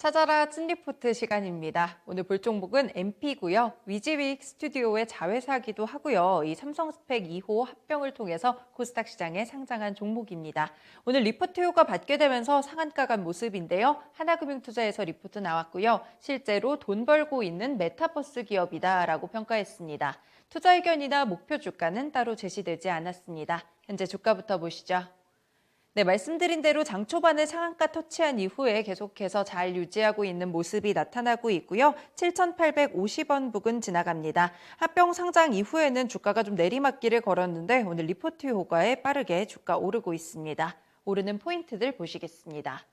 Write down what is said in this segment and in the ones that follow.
찾아라 찐리포트 시간입니다. 오늘 볼 종목은 MP고요. 위지윅 스튜디오의 자회사기도 하고요. 이 삼성 스펙 2호 합병을 통해서 코스닥 시장에 상장한 종목입니다. 오늘 리포트효과 받게 되면서 상한가 간 모습인데요. 하나금융투자에서 리포트 나왔고요. 실제로 돈 벌고 있는 메타버스 기업이다라고 평가했습니다. 투자 의견이나 목표 주가는 따로 제시되지 않았습니다. 현재 주가부터 보시죠. 네, 말씀드린 대로 장 초반에 상한가 터치한 이후에 계속해서 잘 유지하고 있는 모습이 나타나고 있고요. 7,850원 부근 지나갑니다. 합병 상장 이후에는 주가가 좀 내리막길을 걸었는데 오늘 리포트 효과에 빠르게 주가 오르고 있습니다. 오르는 포인트들 보시겠습니다.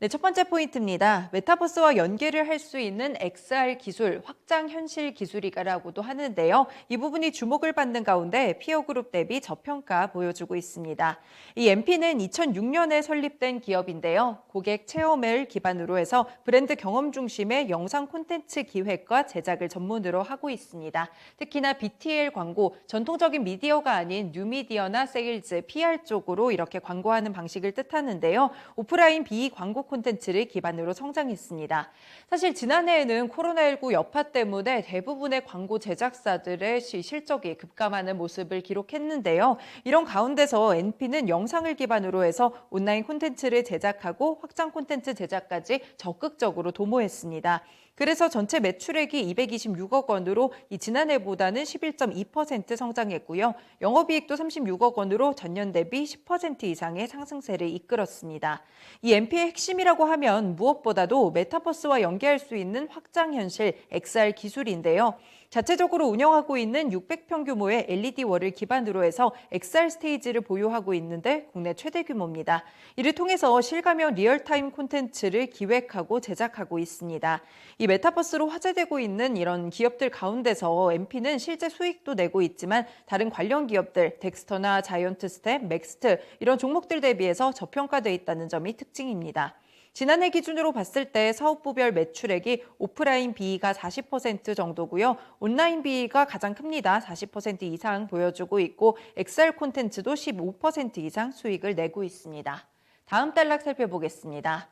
네, 첫 번째 포인트입니다. 메타버스와 연계를 할 수 있는 XR 기술, 확장 현실 기술이라고도 하는데요. 이 부분이 주목을 받는 가운데 피어그룹 대비 저평가 보여주고 있습니다. 이 MP는 2006년에 설립된 기업인데요. 고객 체험을 기반으로 해서 브랜드 경험 중심의 영상 콘텐츠 기획과 제작을 전문으로 하고 있습니다. 특히나 BTL 광고, 전통적인 미디어가 아닌 뉴미디어나 세일즈, PR 쪽으로 이렇게 광고하는 방식을 뜻하는데요. 오프라인 비광고 콘텐츠를 기반으로 성장했습니다. 사실 지난해에는 코로나19 여파 때문에 대부분의 광고 제작사들의 실적이 급감하는 모습을 기록했는데요. 이런 가운데서 NP는 영상을 기반으로 해서 온라인 콘텐츠를 제작하고 확장 콘텐츠 제작까지 적극적으로 도모했습니다. 그래서 전체 매출액이 226억 원으로 지난해보다는 11.2% 성장했고요. 영업이익도 36억 원으로 전년 대비 10% 이상의 상승세를 이끌었습니다. 이 MP의 핵심이라고 하면 무엇보다도 메타버스와 연계할 수 있는 확장 현실 XR 기술인데요. 자체적으로 운영하고 있는 600평 규모의 LED월을 기반으로 해서 XR 스테이지를 보유하고 있는데 국내 최대 규모입니다. 이를 통해서 실감형 리얼타임 콘텐츠를 기획하고 제작하고 있습니다. 이 메타버스로 화제되고 있는 이런 기업들 가운데서 MP는 실제 수익도 내고 있지만 다른 관련 기업들, 덱스터나 자이언트 스텝, 맥스트 이런 종목들 대비해서 저평가돼 있다는 점이 특징입니다. 지난해 기준으로 봤을 때 사업부별 매출액이 오프라인 비이가 40% 정도고요. 온라인 비이가 가장 큽니다. 40% 이상 보여주고 있고 XR 콘텐츠도 15% 이상 수익을 내고 있습니다. 다음 단락 살펴보겠습니다.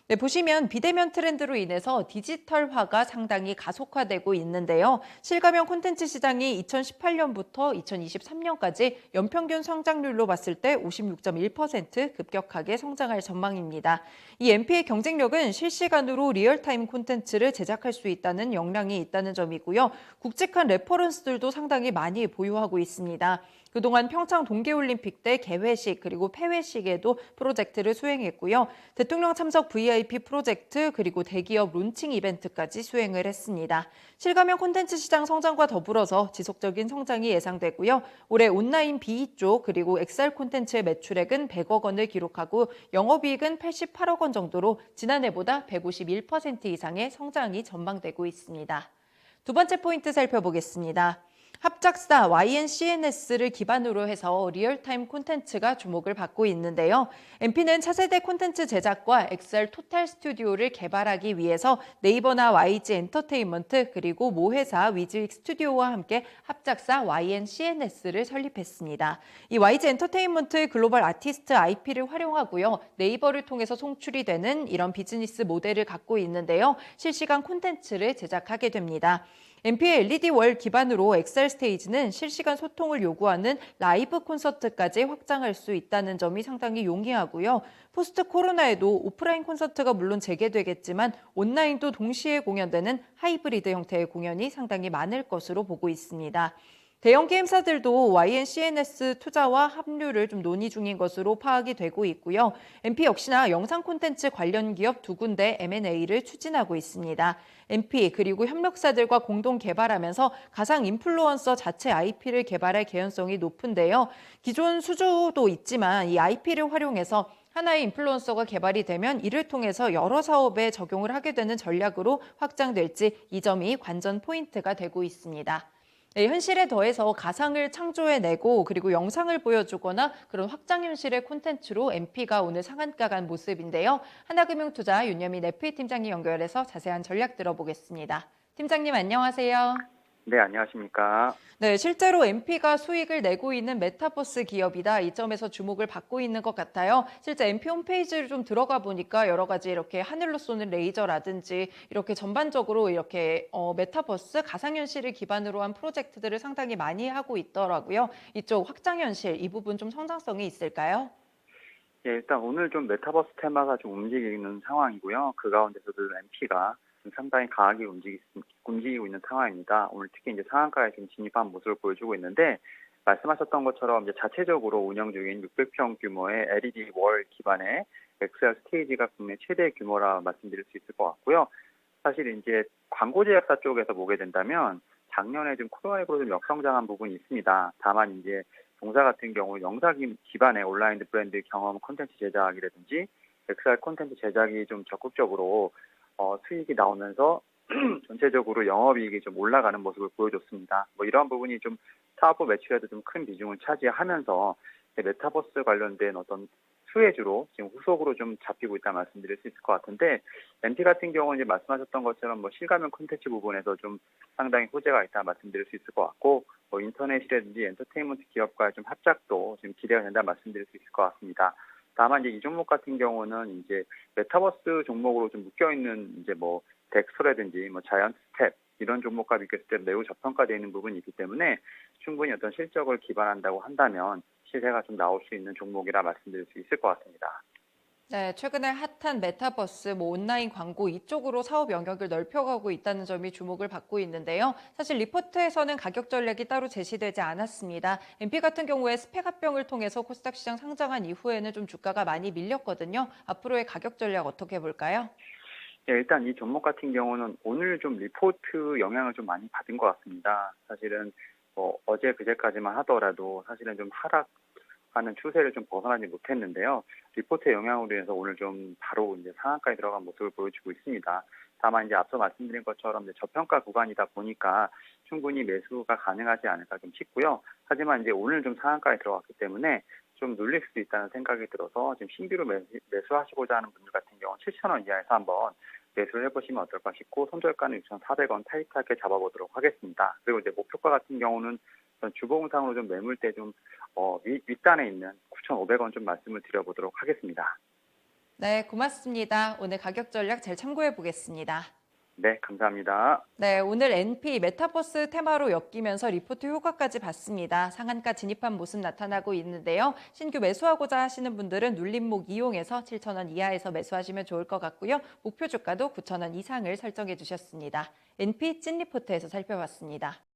네, 보시면 비대면 트렌드로 인해서 디지털화가 상당히 가속화되고 있는데요. 실감형 콘텐츠 시장이 2018년부터 2023년까지 연평균 성장률로 봤을 때 56.1% 급격하게 성장할 전망입니다. 이 MP의 경쟁력은 실시간으로 리얼타임 콘텐츠를 제작할 수 있다는 역량이 있다는 점이고요. 굵직한 레퍼런스들도 상당히 많이 보유하고 있습니다. 그동안 평창 동계올림픽 때 개회식 그리고 폐회식에도 프로젝트를 수행했고요. 대통령 참석 VIP 프로젝트 그리고 대기업 론칭 이벤트까지 수행을 했습니다. 실감형 콘텐츠 시장 성장과 더불어서 지속적인 성장이 예상되고요. 올해 온라인 BE 쪽 그리고 XR 콘텐츠의 매출액은 100억 원을 기록하고 영업이익은 88억 원 정도로 지난해보다 151% 이상의 성장이 전망되고 있습니다. 두 번째 포인트 살펴보겠습니다. 합작사 YNCNS를 기반으로 해서 리얼타임 콘텐츠가 주목을 받고 있는데요. MP는 차세대 콘텐츠 제작과 XR 토탈 스튜디오를 개발하기 위해서 네이버나 YG 엔터테인먼트 그리고 모 회사 위즈윅 스튜디오와 함께 합작사 YNCNS를 설립했습니다. 이 YG 엔터테인먼트의 글로벌 아티스트 IP를 활용하고요. 네이버를 통해서 송출이 되는 이런 비즈니스 모델을 갖고 있는데요. 실시간 콘텐츠를 제작하게 됩니다. MP의 LED 월 기반으로 XR 스테이지는 실시간 소통을 요구하는 라이브 콘서트까지 확장할 수 있다는 점이 상당히 용이하고요. 포스트 코로나에도 오프라인 콘서트가 물론 재개되겠지만 온라인도 동시에 공연되는 하이브리드 형태의 공연이 상당히 많을 것으로 보고 있습니다. 대형 게임사들도 YNCNS 투자와 합류를 좀 논의 중인 것으로 파악이 되고 있고요. MP 역시나 영상 콘텐츠 관련 기업 두 군데 M&A를 추진하고 있습니다. MP 그리고 협력사들과 공동 개발하면서 가상 인플루언서 자체 IP를 개발할 개연성이 높은데요. 기존 수주도 있지만 이 IP를 활용해서 하나의 인플루언서가 개발이 되면 이를 통해서 여러 사업에 적용을 하게 되는 전략으로 확장될지 이 점이 관전 포인트가 되고 있습니다. 네, 현실에 더해서 가상을 창조해내고 그리고 영상을 보여주거나 그런 확장 현실의 콘텐츠로 MP가 오늘 상한가 간 모습인데요. 하나금융투자 윤여민 FA 팀장님 연결해서 자세한 전략 들어보겠습니다. 팀장님 안녕하세요. 네, 안녕하십니까. 네, 실제로 MP가 수익을 내고 있는 메타버스 기업이다. 이 점에서 주목을 받고 있는 것 같아요. 실제 MP 홈페이지를 좀 들어가 보니까 여러 가지 이렇게 하늘로 쏘는 레이저라든지 이렇게 전반적으로 이렇게 메타버스 가상현실을 기반으로 한 프로젝트들을 상당히 많이 하고 있더라고요. 이쪽 확장현실 이 부분 좀 성장성이 있을까요? 예, 일단 오늘 좀 메타버스 테마가 좀 움직이는 상황이고요. 그 가운데서도 MP가 상당히 강하게 움직이고 있는 상황입니다. 오늘 특히 이제 상한가에 좀 진입한 모습을 보여주고 있는데, 말씀하셨던 것처럼 이제 자체적으로 운영 중인 600평 규모의 LED 월 기반의 XR 스테이지가 국내 최대 규모라 말씀드릴 수 있을 것 같고요. 사실 이제 광고 제작사 쪽에서 보게 된다면 작년에 좀 코로나19로 좀 역성장한 부분이 있습니다. 다만 이제 동사 같은 경우 영상 기반의 온라인 브랜드 경험 콘텐츠 제작이라든지 XR 콘텐츠 제작이 좀 적극적으로 수익이 나오면서 전체적으로 영업이익이 좀 올라가는 모습을 보여줬습니다. 뭐 이러한 부분이 좀 사업부 매출에도 좀 큰 비중을 차지하면서 메타버스 관련된 어떤 수혜주로 지금 후속으로 좀 잡히고 있다 말씀드릴 수 있을 것 같은데, MT 같은 경우는 이제 말씀하셨던 것처럼 뭐 실감형 콘텐츠 부분에서 좀 상당히 호재가 있다 말씀드릴 수 있을 것 같고, 뭐 인터넷이라든지 엔터테인먼트 기업과의 좀 합작도 지금 기대가 된다 말씀드릴 수 있을 것 같습니다. 다만 이제 이 종목 같은 경우는 이제 메타버스 종목으로 좀 묶여 있는 이제 뭐 덱스터라든지 뭐 자이언트 스텝 이런 종목과 비교했을 때 매우 저평가되어 있는 부분이 있기 때문에 충분히 어떤 실적을 기반한다고 한다면 시세가 좀 나올 수 있는 종목이라 말씀드릴 수 있을 것 같습니다. 네, 최근에 핫한 메타버스, 뭐 온라인 광고 이쪽으로 사업 영역을 넓혀가고 있다는 점이 주목을 받고 있는데요. 사실 리포트에서는 가격 전략이 따로 제시되지 않았습니다. MP 같은 경우에 스펙 합병을 통해서 코스닥 시장 상장한 이후에는 좀 주가가 많이 밀렸거든요. 앞으로의 가격 전략 어떻게 볼까요? 네, 일단 이 종목 같은 경우는 오늘 좀 리포트 영향을 좀 많이 받은 것 같습니다. 사실은 뭐 어제 그제까지만 하더라도 사실은 좀 하락하는 추세를 좀 벗어나지 못했는데요. 리포트 영향으로 인해서 오늘 좀 바로 이제 상한가에 들어간 모습을 보여주고 있습니다. 다만 이제 앞서 말씀드린 것처럼 이제 저평가 구간이다 보니까 충분히 매수가 가능하지 않을까 좀 싶고요. 하지만 이제 오늘 좀 상한가에 들어갔기 때문에 좀 눌릴 수도 있다는 생각이 들어서 지금 신규로 매수하시고자 하는 분들 같은 경우는 7,000원 이하에서 한번 매수를 해보시면 어떨까 싶고, 손절가는 6,400원 타이트하게 잡아보도록 하겠습니다. 그리고 이제 목표가 같은 경우는 주봉상으로 좀 매물대 좀 윗단에 있는 9,500원 좀 말씀을 드려보도록 하겠습니다. 네, 고맙습니다. 오늘 가격 전략 잘 참고해 보겠습니다. 네, 감사합니다. 네, 오늘 NP 메타버스 테마로 엮이면서 리포트 효과까지 봤습니다. 상한가 진입한 모습 나타나고 있는데요. 신규 매수하고자 하시는 분들은 눌림목 이용해서 7,000원 이하에서 매수하시면 좋을 것 같고요. 목표 주가도 9,000원 이상을 설정해 주셨습니다. NP 찐 리포트에서 살펴봤습니다.